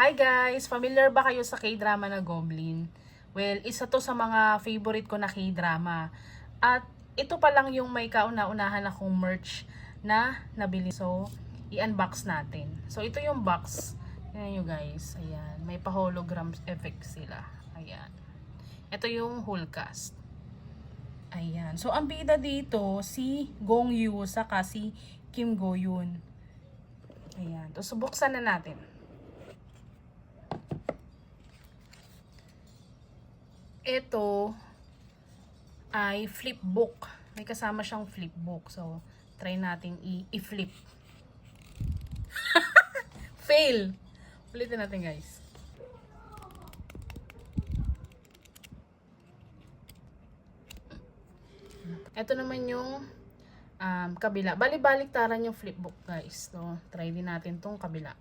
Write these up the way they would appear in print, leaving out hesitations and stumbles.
Hi guys! Familiar ba kayo sa K-drama na Goblin? Well, isa to sa mga favorite ko na K-drama. At ito pa lang yung may kauna-unahan akong merch na nabili. So, i-unbox natin. So, ito yung box. Ayan nyo guys. Ayan. May pa-hologram effect sila. Ayan. Ito yung whole cast. Ayan. So, ang bida dito, si Gong Yoo saka si Kim Go Yoon. Ayan. So, buksan na natin. Ito ay flipbook. May kasama siyang flipbook. So, try natin i-flip. Fail! Ulitin natin guys. Ito naman yung kabila. Bali-baliktaran yung flipbook guys. So, try din natin tong kabila.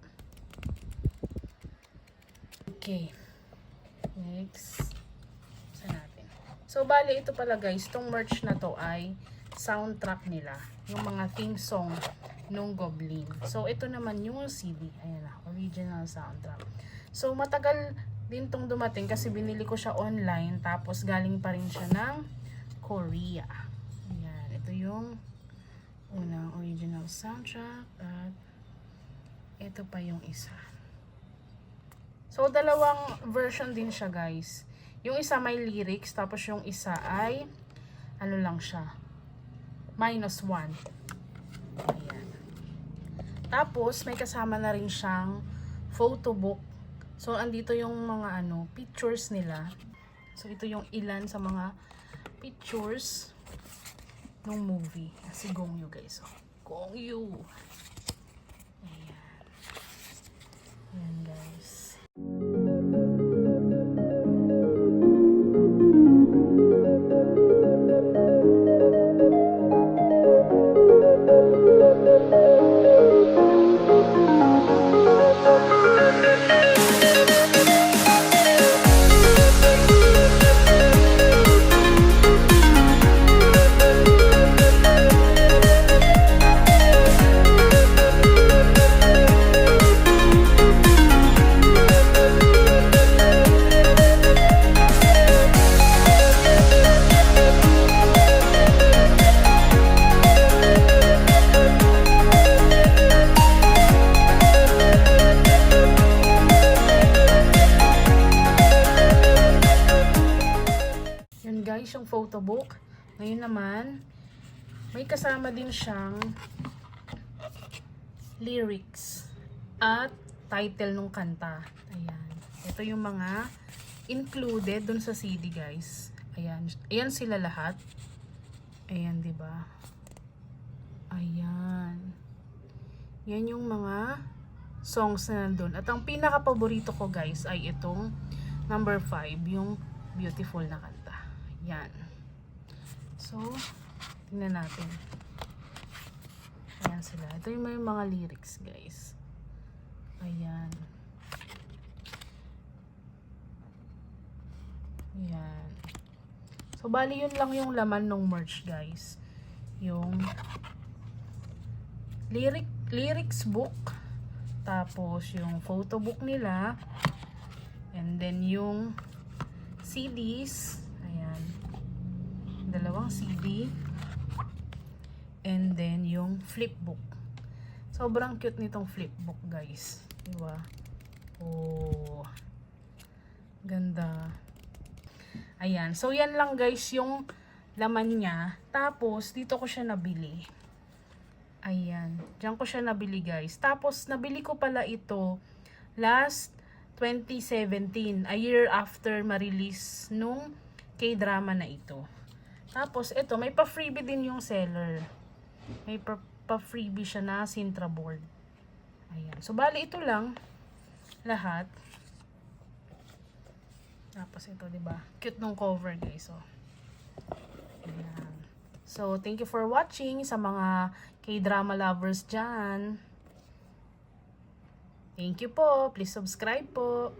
Okay. Next. So, bali ito pala guys, tong merch na to ay soundtrack nila. Yung mga theme song nung Goblin. So, ito naman yung CD. Ayan na, original soundtrack. So, matagal din tong dumating kasi binili ko siya online. Tapos, galing pa rin siya ng Korea. Ayan, ito yung unang original soundtrack. At ito pa yung isa. So, dalawang version din siya guys. Yung isa may lyrics, tapos yung isa ay, ano lang siya, -1. Ayan. Tapos, may kasama na rin siyang photo book. So, andito yung mga pictures nila. So, ito yung ilan sa mga pictures ng movie. Si Gong Yoo guys. Gong Yoo. Ayan. Ayan guys. Guys, yung photo book. Ngayon naman, may kasama din siyang lyrics at title ng kanta. Ayan. Ito yung mga included dun sa CD, guys. Ayan. Ayan sila lahat. Ayan, di ba? Ayan. Yan yung mga songs na nandun. At ang pinaka-paborito ko, guys, ay itong number 5, yung Beautiful na kanta. Yan. So, tingnan natin. Ayan sila. Ito yung may mga lyrics, guys. Ayan. Ayan. So, bali yun lang yung laman ng merch, guys. Yung lyrics book. Tapos, yung photo book nila. And then, yung CDs. Ayan. Dalawang CD. And then, yung flipbook. Sobrang cute nitong flipbook, guys. Diba? Oh. Ganda. Ayan. So, yan lang, guys, yung laman niya. Tapos, dito ko siya nabili. Ayan. Diyan ko siya nabili, guys. Tapos, nabili ko pala ito last 2017, a year after ma-release nung K-drama na ito. Tapos, ito, may pa-freebie din yung seller. May pa-freebie siya na Sintra board. Ayan. So, bali ito lang. Lahat. Tapos, ito, diba? Cute nung cover, guys. So, ayan. So, thank you for watching sa mga K-drama lovers dyan. Thank you po. Please subscribe po.